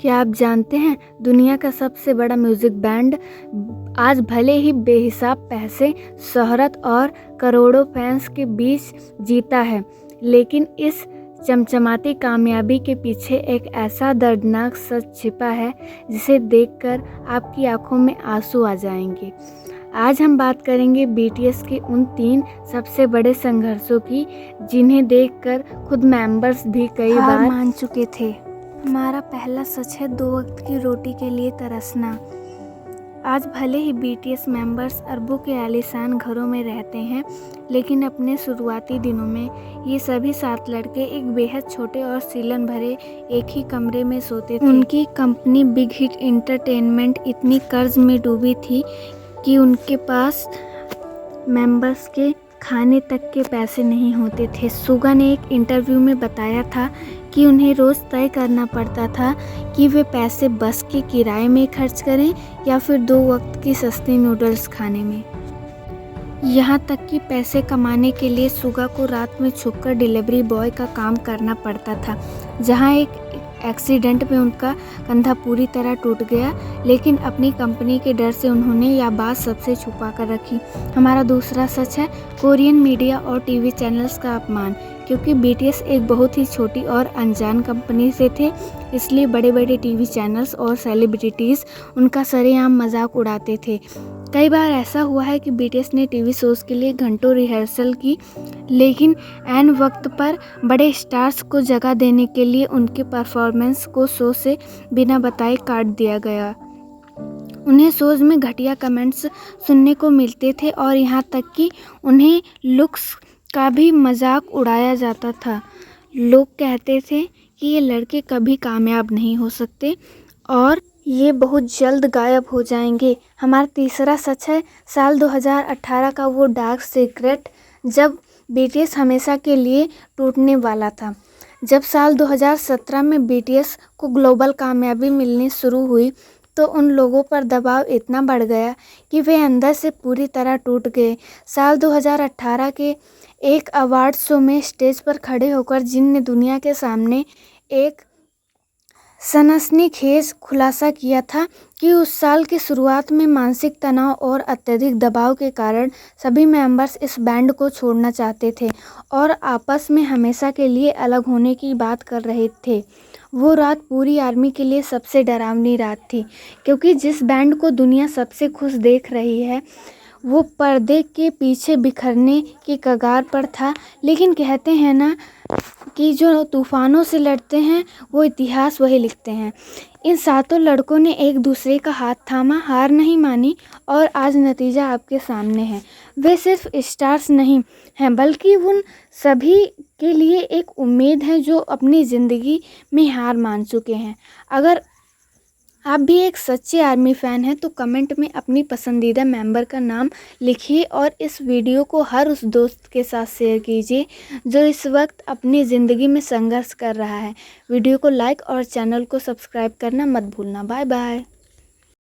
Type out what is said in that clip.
क्या आप जानते हैं दुनिया का सबसे बड़ा म्यूजिक बैंड आज भले ही बेहिसाब पैसे, शोहरत और करोड़ों फैंस के बीच जीता है, लेकिन इस चमचमाती कामयाबी के पीछे एक ऐसा दर्दनाक सच छिपा है जिसे देखकर आपकी आंखों में आंसू आ जाएंगे। आज हम बात करेंगे बीटीएस के उन 3 सबसे बड़े संघर्षों की जिन्हें देखकर खुद मेंबर्स भी कई बार मान चुके थे। हमारा पहला सच है 2 वक्त की रोटी के लिए तरसना। आज भले ही बीटीएस मेंबर्स अरबों के आलीशान घरों में रहते हैं, लेकिन अपने शुरुआती दिनों में ये सभी 7 लड़के एक बेहद छोटे और सीलन भरे एक ही कमरे में सोते थे। उनकी कंपनी बिग हिट एंटरटेनमेंट इतनी कर्ज में डूबी थी कि उनके पास मेंबर्स के खाने तक के पैसे नहीं होते थे। सुगा ने एक इंटरव्यू में बताया था कि उन्हें रोज़ तय करना पड़ता था कि वे पैसे बस के किराए में खर्च करें या फिर 2 वक्त की सस्ती नूडल्स खाने में। यहाँ तक कि पैसे कमाने के लिए सुगा को रात में छुपकर डिलीवरी बॉय का काम करना पड़ता था, जहाँ एक एक्सीडेंट में उनका कंधा पूरी तरह टूट गया, लेकिन अपनी कंपनी के डर से उन्होंने यह बात सबसे छुपा कर रखी। हमारा दूसरा सच है कोरियन मीडिया और टीवी चैनल्स का अपमान। क्योंकि बीटीएस एक बहुत ही छोटी और अनजान कंपनी से थे, इसलिए बड़े बड़े टीवी चैनल्स और सेलिब्रिटीज़ उनका सरेआम मजाक उड़ाते थे। कई बार ऐसा हुआ है कि बीटीएस ने टीवी शोज़ के लिए घंटों रिहर्सल की, लेकिन ऐन वक्त पर बड़े स्टार्स को जगह देने के लिए उनके परफॉर्मेंस को शो से बिना बताए काट दिया गया। उन्हें शोज़ में घटिया कमेंट्स सुनने को मिलते थे और यहाँ तक कि उन्हें लुक्स का भी मजाक उड़ाया जाता था। लोग कहते थे कि ये लड़के कभी कामयाब नहीं हो सकते और ये बहुत जल्द गायब हो जाएंगे। हमारा तीसरा सच है साल 2018 का वो डार्क सीक्रेट जब बीटीएस हमेशा के लिए टूटने वाला था। जब साल 2017 में बीटीएस को ग्लोबल कामयाबी मिलनी शुरू हुई तो उन लोगों पर दबाव इतना बढ़ गया कि वे अंदर से पूरी तरह टूट गए। साल 2018 के एक अवार्ड शो में स्टेज पर खड़े होकर जिन ने दुनिया के सामने एक सनसनीखेज खुलासा किया था कि उस साल की शुरुआत में मानसिक तनाव और अत्यधिक दबाव के कारण सभी मेंबर्स इस बैंड को छोड़ना चाहते थे और आपस में हमेशा के लिए अलग होने की बात कर रहे थे। वो रात पूरी आर्मी के लिए सबसे डरावनी रात थी, क्योंकि जिस बैंड को दुनिया सबसे खुश देख रही है वो पर्दे के पीछे बिखरने की कगार पर था। लेकिन कहते हैं ना कि जो तूफानों से लड़ते हैं वो इतिहास वही लिखते हैं। इन 7 लड़कों ने एक दूसरे का हाथ थामा, हार नहीं मानी और आज नतीजा आपके सामने है। वे सिर्फ स्टार्स नहीं हैं, बल्कि उन सभी के लिए एक उम्मीद है जो अपनी ज़िंदगी में हार मान चुके हैं। अगर आप भी एक सच्चे आर्मी फ़ैन हैं तो कमेंट में अपनी पसंदीदा मेंबर का नाम लिखिए और इस वीडियो को हर उस दोस्त के साथ शेयर कीजिए जो इस वक्त अपनी ज़िंदगी में संघर्ष कर रहा है। वीडियो को लाइक और चैनल को सब्सक्राइब करना मत भूलना। Bye bye.